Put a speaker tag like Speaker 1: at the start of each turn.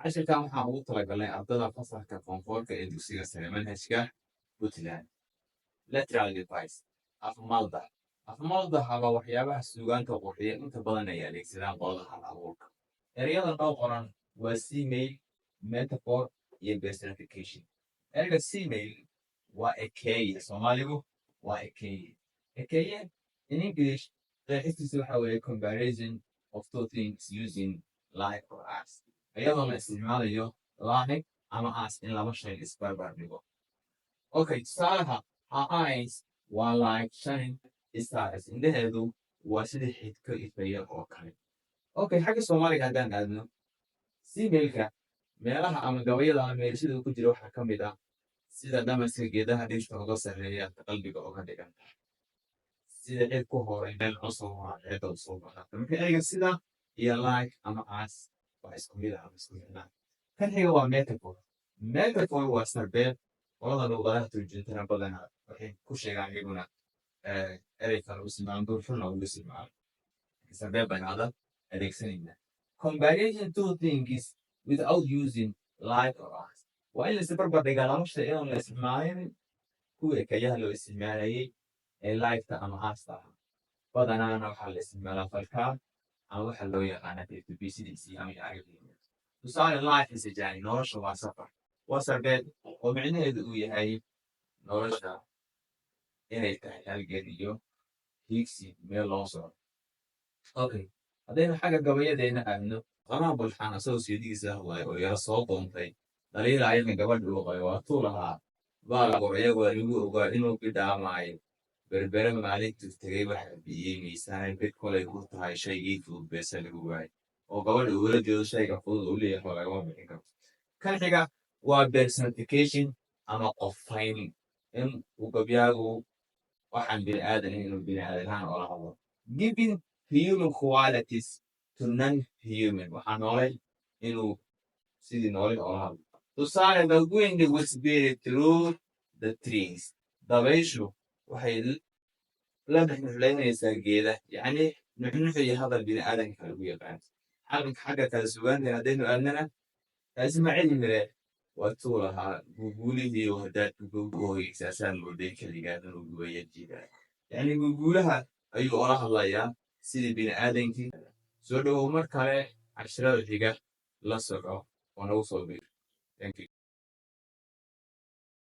Speaker 1: Casharkan waxaan ugu talagalnay ardada fasalka koonfurka ee dugsiga sare manhajka Puntland. Lateral device afmalda. Afmalda haba waxyaabaha suugaanta qurxiya inta badan ay adeegsadaan qolada hal abuurka. Ereyada dhowr qoran waa C-mail, metaphor iyo personification. Ereyga C-mail waa ekeeye, Soomaaligu waa ekeeye. Ekeeye in English qeexistiisu waxa weeye comparison of two things using like or as. Iyadoo la isticmaalayo like ama as in laba shay isbarbar dhigo. Okay, tusaalaha her eyes waa like shining stars. Indhaheedu waa sida xidhko ifaya oo kale. Okay, xagga Soomaaliga haddaan aadno, C-mailka meelaha ama gabayada ama meelashada ku jira waxaa ka mid ah sida dhamaska geedaha dhirta uga sarreeya qalbiga uga dhigan, sida cid ku horay meel cusub oo ceedda usoo baxata. Marka ereyga sida iyo like ama as waa isku mid ah ama isku micnaa. Kan xiga waa metaphor. Metaphor waa sarbeeb. Qolada luqadaha turjintana badanaa waxay ku sheegaan iyaguna erey kale u isticmaalaan duurxulna ugu isticmaalo. Sarbeeb baan adag adeegsanayna. Comparison two things without using like or as. Waa in la isbarbar dhigaa laba shay iyadoon la isticmaalin kuwii ekayaha loo isticmaalayay ee like-ta ama as-ta ah. Badanaana waxaa la isticmaalaa falkaa ama waxa loo yaqaana sidiisii ama aragtiisa. Tusaale life is a journey, nolosha waa safar. Waa sarbeeb oo micnaheedu uu yahay nolosha inay tahay halgan iyo hiigsi meel loo socdo. Okay, haddaynu xagga gabayadeena aadno, qanaha bulxan asagoo siyadigiisa hadlaya oo yara soo doontay dhaliila ayadna gabadha uu qabay waa tuu lahaa baalagor iyagoo lagu ogaa inuu bidhaamaayo berbere maalintuu tegay waxa biyey miisaan bid kolay ku tahay shaygii fudud beese lagu waayay oo gabadha ugala jeedo shayga fudud uu leeyahay lagama bixin karo. Kan xiga waa personification ama qofayn in uu gabyaagu waxaan bini'aadan inuu bini'aadanahaan oola hadlo. Giving human qualities to non-human waxaa noolay inuu sidii noolay oola hadlo. Tusaale the wind will spirit through the trees. Dabayshu waxay la nuxnuxlaynaysaa geeda, yacni nuxnuxu iyo hadal bini'aadanka lagu yaqaan. Xagga kala sugaanta haddaynu aadnana Ismaaciil Mire waa tuu lahaa guguulihii haddaad gugooysaasaan mooday keligaad inuu guwaya jiraa. Yacni guguulaha ayuu ola hadlayaa sidii bini'aadankii. Soo dhowow mar kale casharada xiga la soco oo nagu soo biir. Thank you.